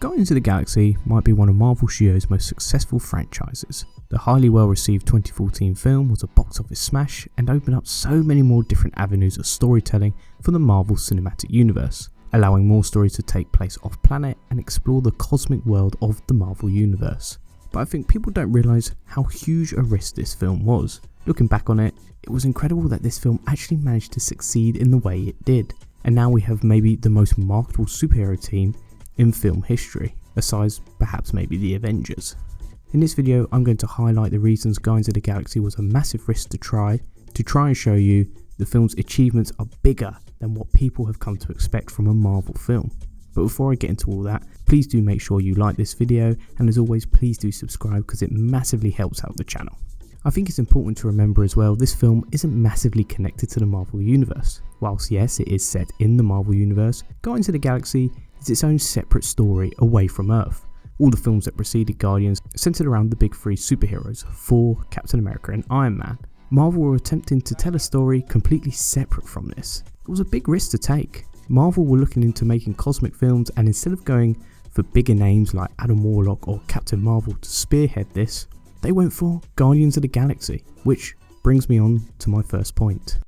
Guardians of the Galaxy might be one of Marvel Studios' most successful franchises. The highly well received 2014 film was a box office smash and opened up so many more different avenues of storytelling for the Marvel Cinematic Universe, allowing more stories to take place off planet and explore the cosmic world of the Marvel Universe. But I think people don't realise how huge a risk this film was. Looking back on it, it was incredible that this film actually managed to succeed in the way it did, and now we have maybe the most marketable superhero team in film history, aside perhaps maybe the Avengers. In this video I'm going to highlight the reasons Guardians of the Galaxy was a massive risk to try and show you the film's achievements are bigger than what people have come to expect from a Marvel film. But before I get into all that, please do make sure you like this video, and as always please do subscribe because it massively helps out the channel. I think it's important to remember as well, this film isn't massively connected to the Marvel Universe. Whilst yes, it is set in the Marvel Universe, Guardians of the Galaxy is its own separate story away from Earth. All the films that preceded Guardians centered around the big three superheroes, Thor, Captain America and Iron Man. Marvel were attempting to tell a story completely separate from this. It was a big risk to take. Marvel were looking into making cosmic films, and instead of going for bigger names like Adam Warlock or Captain Marvel to spearhead this, they went for Guardians of the Galaxy, which brings me on to my first point.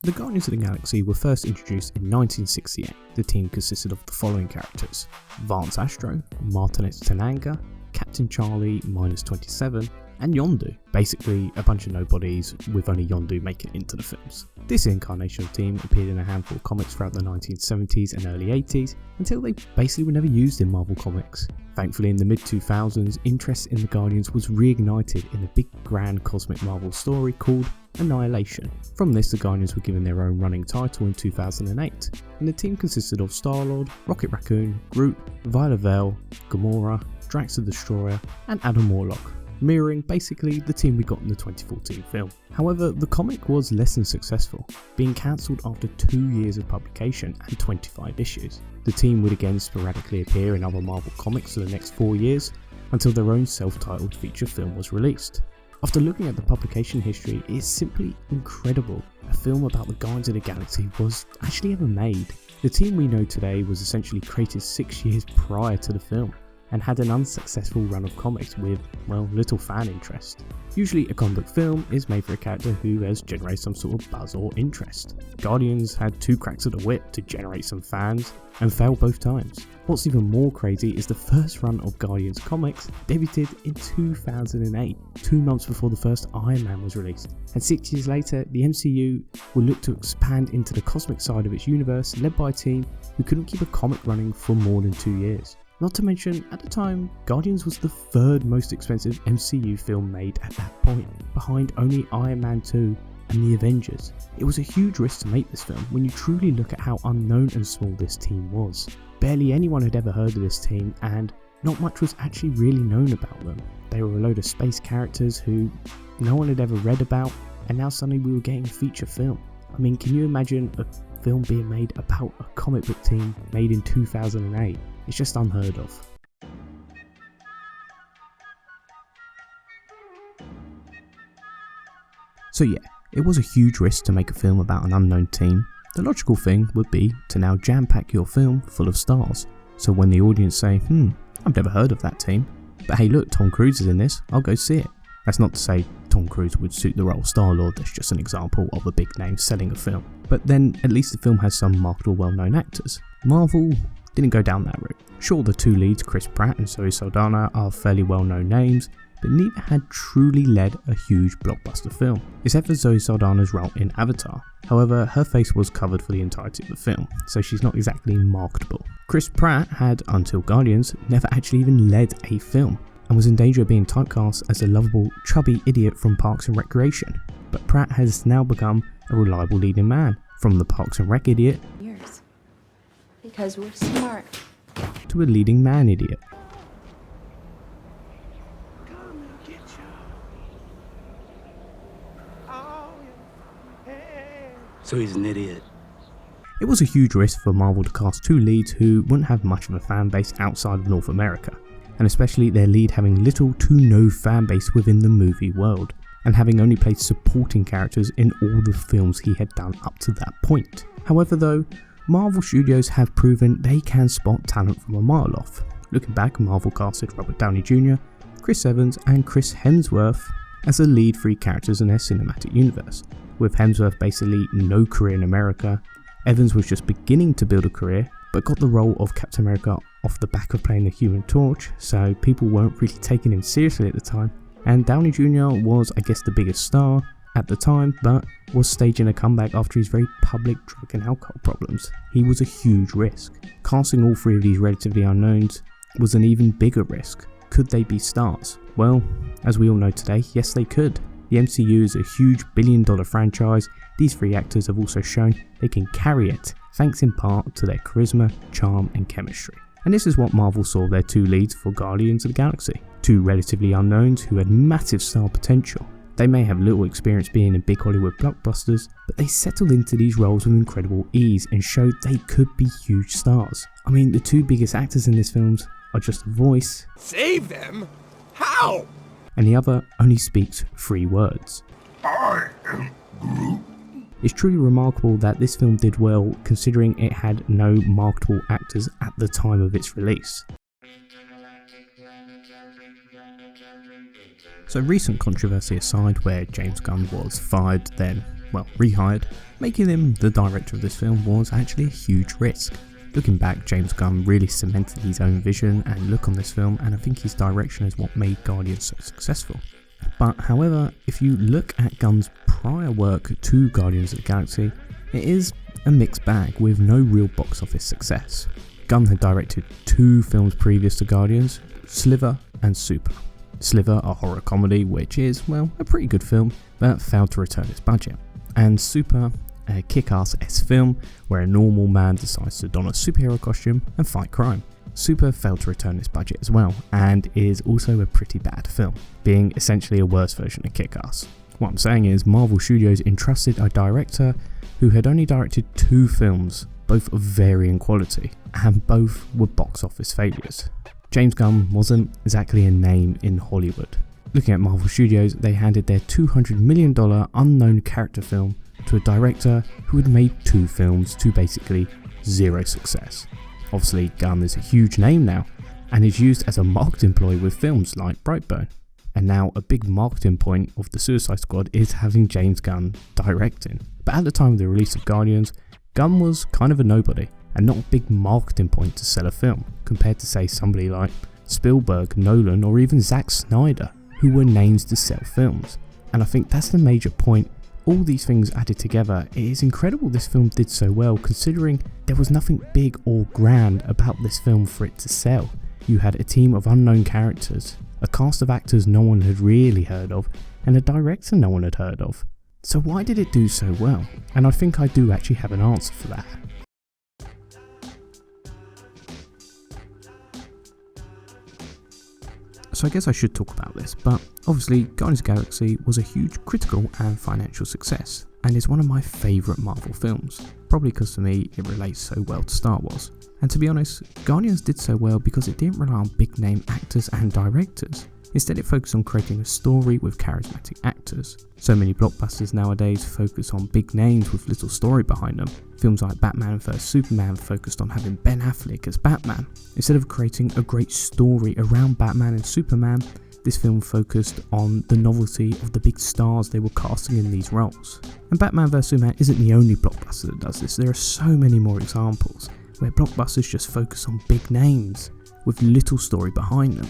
The Guardians of the Galaxy were first introduced in 1968. The team consisted of the following characters: Vance Astro, Martinet Tenanga, Captain Charlie -27, and Yondu. Basically a bunch of nobodies, with only Yondu making it into the films. This incarnation of team appeared in a handful of comics throughout the 1970s and early 80s until they basically were never used in Marvel Comics. Thankfully in the mid-2000s, interest in the Guardians was reignited in a big grand cosmic Marvel story called Annihilation. From this, the Guardians were given their own running title in 2008, and the team consisted of Star-Lord, Rocket Raccoon, Groot, Violet Vale, Gamora, Drax the Destroyer and Adam Warlock, mirroring basically the team we got in the 2014 film. However, the comic was less than successful, being cancelled after 2 years of publication and 25 issues. The team would again sporadically appear in other Marvel comics for the next 4 years, until their own self-titled feature film was released. After looking at the publication history, it is simply incredible a film about the Guardians of the Galaxy was actually ever made. The team we know today was essentially created 6 years prior to the film, and had an unsuccessful run of comics with, well, little fan interest. Usually a comic book film is made for a character who has generated some sort of buzz or interest. Guardians had 2 cracks at the whip to generate some fans, and failed both times. What's even more crazy is the first run of Guardians comics debuted in 2008, 2 months before the first Iron Man was released. And 6 years later, the MCU will look to expand into the cosmic side of its universe, led by a team who couldn't keep a comic running for more than 2 years. Not to mention, at the time, Guardians was the 3rd most expensive MCU film made at that point, behind only Iron Man 2 and the Avengers. It was a huge risk to make this film when you truly look at how unknown and small this team was. Barely anyone had ever heard of this team, and not much was actually really known about them. They were a load of space characters who no one had ever read about, and now suddenly we were getting a feature film. I mean, can you imagine a film being made about a comic book team made in 2008? It's just unheard of. So yeah, it was a huge risk to make a film about an unknown team. The logical thing would be to now jam-pack your film full of stars, so when the audience say, I've never heard of that team, but hey look, Tom Cruise is in this, I'll go see it. That's not to say Tom Cruise would suit the role of Star-Lord, that's just an example of a big name selling a film. But then at least the film has some marketable well-known actors. Marvel didn't go down that route. Sure, the 2 leads, Chris Pratt and Zoe Saldana, are fairly well-known names, but neither had truly led a huge blockbuster film, except for Zoe Saldana's role in Avatar. However, her face was covered for the entirety of the film, so she's not exactly marketable. Chris Pratt had, until Guardians, never actually even led a film, and was in danger of being typecast as a lovable, chubby idiot from Parks and Recreation. But Pratt has now become a reliable leading man, from the Parks and Rec idiot because we're smart to a leading man idiot. So he's an idiot. It was a huge risk for Marvel to cast 2 leads who wouldn't have much of a fan base outside of North America, and especially their lead having little to no fan base within the movie world. and having only played supporting characters in all the films he had done up to that point. However though, Marvel Studios have proven they can spot talent from a mile off. Looking back, Marvel casted Robert Downey Jr., Chris Evans and Chris Hemsworth as the lead 3 characters in their cinematic universe. With Hemsworth basically no career in America, Evans was just beginning to build a career, but got the role of Captain America off the back of playing the Human Torch, so people weren't really taking him seriously at the time, and Downey Jr. was I guess the biggest star at the time, but was staging a comeback after his very public drug and alcohol problems. He was a huge risk. Casting all 3 of these relatively unknowns was an even bigger risk. Could they be stars? Well, as we all know today, yes they could. The MCU is a huge billion-dollar franchise. These 3 actors have also shown they can carry it, thanks in part to their charisma, charm and chemistry. And this is what Marvel saw their 2 leads for Guardians of the Galaxy. 2 relatively unknowns who had massive star potential. They may have little experience being in big Hollywood blockbusters, but they settled into these roles with incredible ease and showed they could be huge stars. I mean, the 2 biggest actors in this films are just a voice. Save them? How? And the other only speaks 3 words. I am Groot. It's truly remarkable that this film did well considering it had no marketable actors at the time of its release. So recent controversy aside, where James Gunn was fired then, well, rehired, making him the director of this film was actually a huge risk. Looking back, James Gunn really cemented his own vision and look on this film, and I think his direction is what made Guardians so successful. But however, if you look at Gunn's prior work to Guardians of the Galaxy, it is a mixed bag with no real box office success. Gunn had directed 2 films previous to Guardians, Sliver and Super. Sliver, a horror comedy which is, well, a pretty good film, but failed to return its budget. And Super, a kick-ass-esque film where a normal man decides to don a superhero costume and fight crime. Super failed to return its budget as well, and is also a pretty bad film, being essentially a worse version of Kick-Ass. What I'm saying is, Marvel Studios entrusted a director who had only directed 2 films, both of varying quality, and both were box office failures. James Gunn wasn't exactly a name in Hollywood. Looking at Marvel Studios, they handed their $200 million unknown character film to a director who had made 2 films to basically 0 success. Obviously, Gunn is a huge name now, and is used as a marketing ploy with films like Brightburn. And now a big marketing point of the Suicide Squad is having James Gunn directing. But at the time of the release of Guardians, Gunn was kind of a nobody, and not a big marketing point to sell a film, compared to say somebody like Spielberg, Nolan or even Zack Snyder, who were names to sell films. And I think that's the major point. All these things added together, it is incredible this film did so well considering there was nothing big or grand about this film for it to sell. You had a team of unknown characters, a cast of actors no one had really heard of, and a director no one had heard of. So why did it do so well? And I think I do actually have an answer for that. So I guess I should talk about this, but obviously Guardians of the Galaxy was a huge critical and financial success, and is one of my favourite Marvel films, probably because for me it relates so well to Star Wars. And to be honest, Guardians did so well because it didn't rely on big name actors and directors. Instead it focused on creating a story with charismatic actors. So many blockbusters nowadays focus on big names with little story behind them. Films like Batman vs Superman focused on having Ben Affleck as Batman. Instead of creating a great story around Batman and Superman, this film focused on the novelty of the big stars they were casting in these roles. And Batman vs Superman isn't the only blockbuster that does this. There are so many more examples where blockbusters just focus on big names with little story behind them.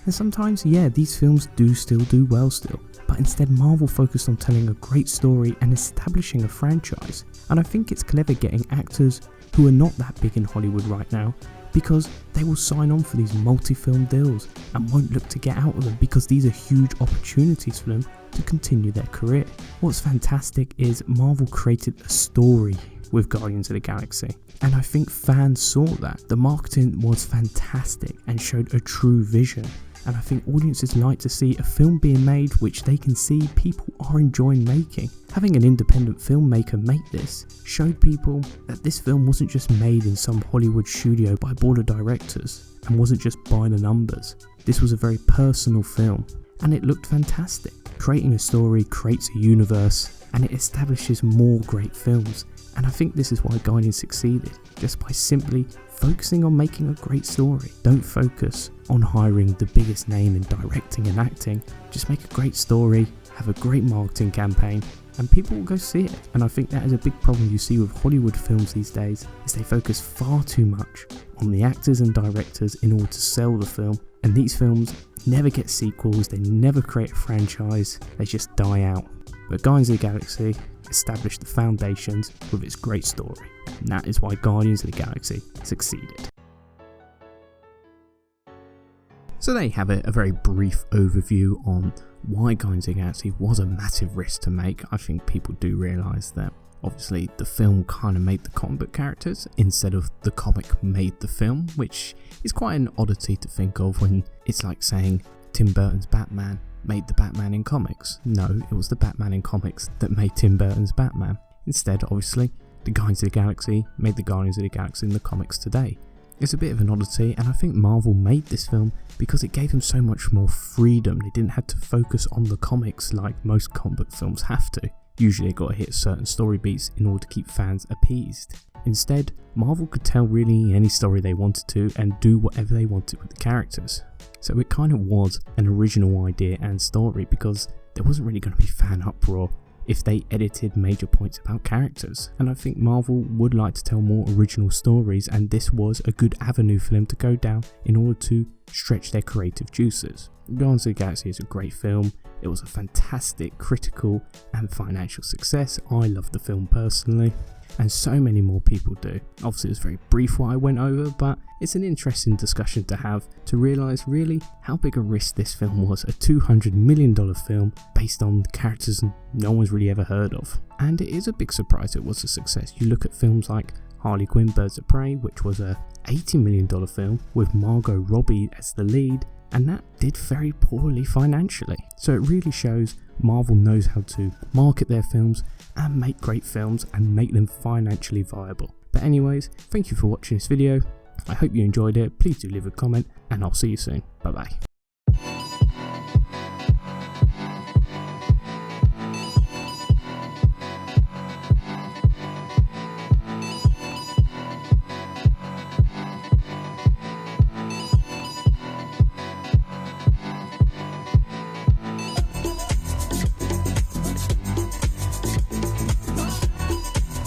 And sometimes, yeah, these films do still do well still, but instead Marvel focused on telling a great story and establishing a franchise. And I think it's clever getting actors who are not that big in Hollywood right now, because they will sign on for these multi-film deals and won't look to get out of them because these are huge opportunities for them to continue their career. What's fantastic is Marvel created a story with Guardians of the Galaxy, and I think fans saw that. The marketing was fantastic and showed a true vision. And I think audiences like to see a film being made which they can see people are enjoying making. Having an independent filmmaker make this showed people that this film wasn't just made in some Hollywood studio by a board of directors and wasn't just by the numbers. This was a very personal film and it looked fantastic. Creating a story creates a universe, and it establishes more great films. And I think this is why Guardians succeeded, just by simply focusing on making a great story. Don't focus on hiring the biggest name in directing and acting, just make a great story, have a great marketing campaign, and people will go see it. And I think that is a big problem you see with Hollywood films these days, is they focus far too much on the actors and directors in order to sell the film, and these films never get sequels, they never create a franchise, they just die out. But Guardians of the Galaxy established the foundations with its great story, and that is why Guardians of the Galaxy succeeded. So there you have it, a very brief overview on why Guardians of the Galaxy was a massive risk to make. I think people do realise that obviously the film kind of made the comic book characters instead of the comic made the film, which is quite an oddity to think of when it's like saying Tim Burton's Batman made the Batman in comics. No, it was the Batman in comics that made Tim Burton's Batman. Instead, obviously, the Guardians of the Galaxy made the Guardians of the Galaxy in the comics today. It's a bit of an oddity, and I think Marvel made this film because it gave them so much more freedom. They didn't have to focus on the comics like most comic book films have to. Usually they got to hit certain story beats in order to keep fans appeased. Instead, Marvel could tell really any story they wanted to and do whatever they wanted with the characters. So it kind of was an original idea and story, because there wasn't really going to be fan uproar if they edited major points about characters. And I think Marvel would like to tell more original stories, and this was a good avenue for them to go down in order to stretch their creative juices. Guardians of the Galaxy is a great film. It was a fantastic critical and financial success. I love the film personally, and so many more people do. Obviously it's very brief what I went over, but it's an interesting discussion to have, to realise really how big a risk this film was. A $200 million film based on characters no one's really ever heard of. And it is a big surprise it was a success. You look at films like Harley Quinn Birds of Prey, which was a $80 million film with Margot Robbie as the lead, and that did very poorly financially. So it really shows Marvel knows how to market their films and make great films and make them financially viable. But anyways, thank you for watching this video. I hope you enjoyed it. Please do leave a comment, and I'll see you soon. Bye bye.